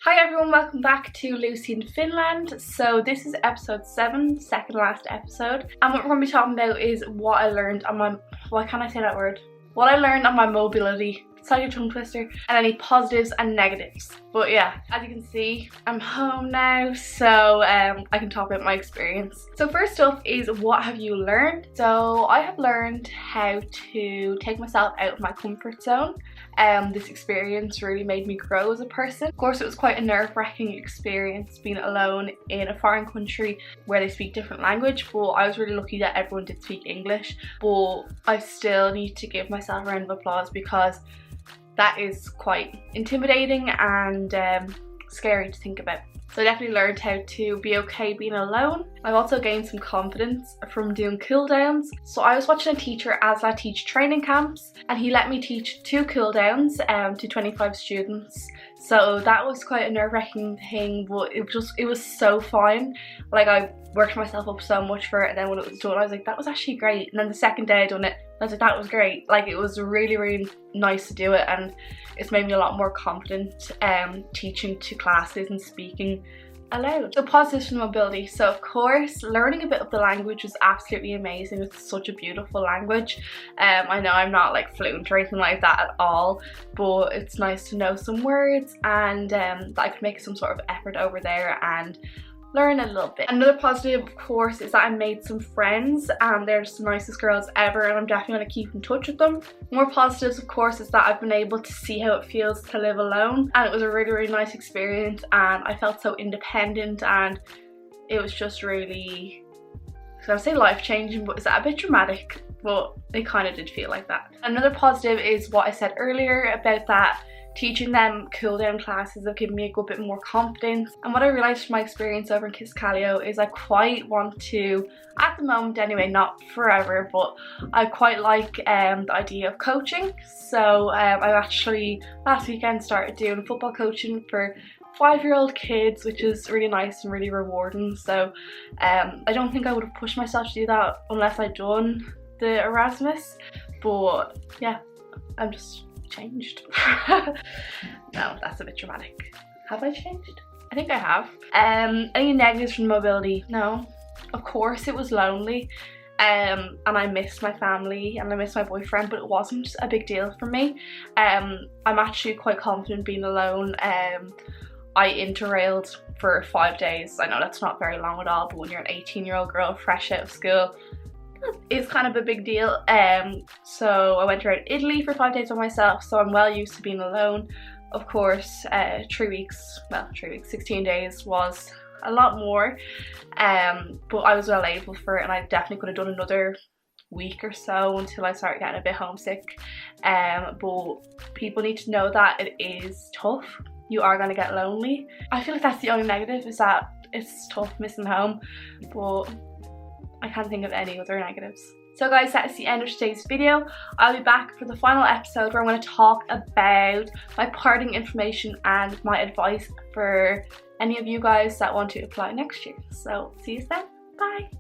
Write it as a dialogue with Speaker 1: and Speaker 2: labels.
Speaker 1: Hi everyone, welcome back to Lucy in Finland. So this is episode 7, second last episode, and what we're going to be talking about is what I learned on my, why can't I say that word? What I learned on my mobility. Sorry, tongue twister. And any positives and negatives. But yeah, as you can see, I'm home now, so I can talk about my experience. So first off is, what have you learned? So I have learned how to take myself out of my comfort zone. This experience really made me grow as a person. Of course, it was quite a nerve-wracking experience being alone in a foreign country where they speak different language, but I was really lucky that everyone did speak English. But I still need to give myself a round of applause because that is quite intimidating and scary to think about. So I definitely learned how to be okay being alone. I've also gained some confidence from doing cool downs. So I was watching a teacher as I teach training camps, and he let me teach 2 cool downs to 25 students. So that was quite a nerve-wracking thing, but it was so fun. Like, I worked myself up so much for it, and then when it was done I was like, that was actually great. And then the second day I done it, I was like, that was great. Like, it was really nice to do it, and it's made me a lot more confident teaching to classes and speaking aloud. So positives from mobility. So of course, learning a bit of the language was absolutely amazing. It's such a beautiful language. I know I'm not like fluent or anything like that at all, but it's nice to know some words, and that I could make some sort of effort over there and learn a little bit. Another positive, of course, is that I made some friends, and they're just the nicest girls ever, and I'm definitely going to keep in touch with them. More positives, of course, is that I've been able to see how it feels to live alone, and it was a really nice experience, and I felt so independent, and it was just really, so I'd say life-changing, but is that a bit dramatic? But it kind of did feel like that. Another positive is what I said earlier about that teaching them cool down classes have given me a good bit more confidence. And what I realised from my experience over in Kiscalio is I quite want to, at the moment anyway, not forever, but I quite like the idea of coaching. So I actually last weekend started doing football coaching for 5-year-old kids, which is really nice and really rewarding. So I don't think I would have pushed myself to do that unless I'd done the Erasmus, but yeah, I'm just changed. No, that's a bit dramatic. Have I changed? I think I have. Any negatives from mobility? No. Of course it was lonely, and I missed my family and I missed my boyfriend, but it wasn't a big deal for me. I'm actually quite confident being alone. I interrailed for 5 days. I know that's not very long at all, but when you're an 18-year-old girl fresh out of school, it's kind of a big deal. So I went around Italy for 5 days by myself, so I'm well used to being alone. Of course, 3 weeks, 16 days was a lot more, but I was well able for it, and I definitely could have done another week or so until I started getting a bit homesick. But people need to know that it is tough. You are going to get lonely. I feel like that's the only negative, is that it's tough missing home, but I can't think of any other negatives. So guys, that is the end of today's video. I'll be back for the final episode where I'm going to talk about my parting information and my advice for any of you guys that want to apply next year. So see you then. Bye.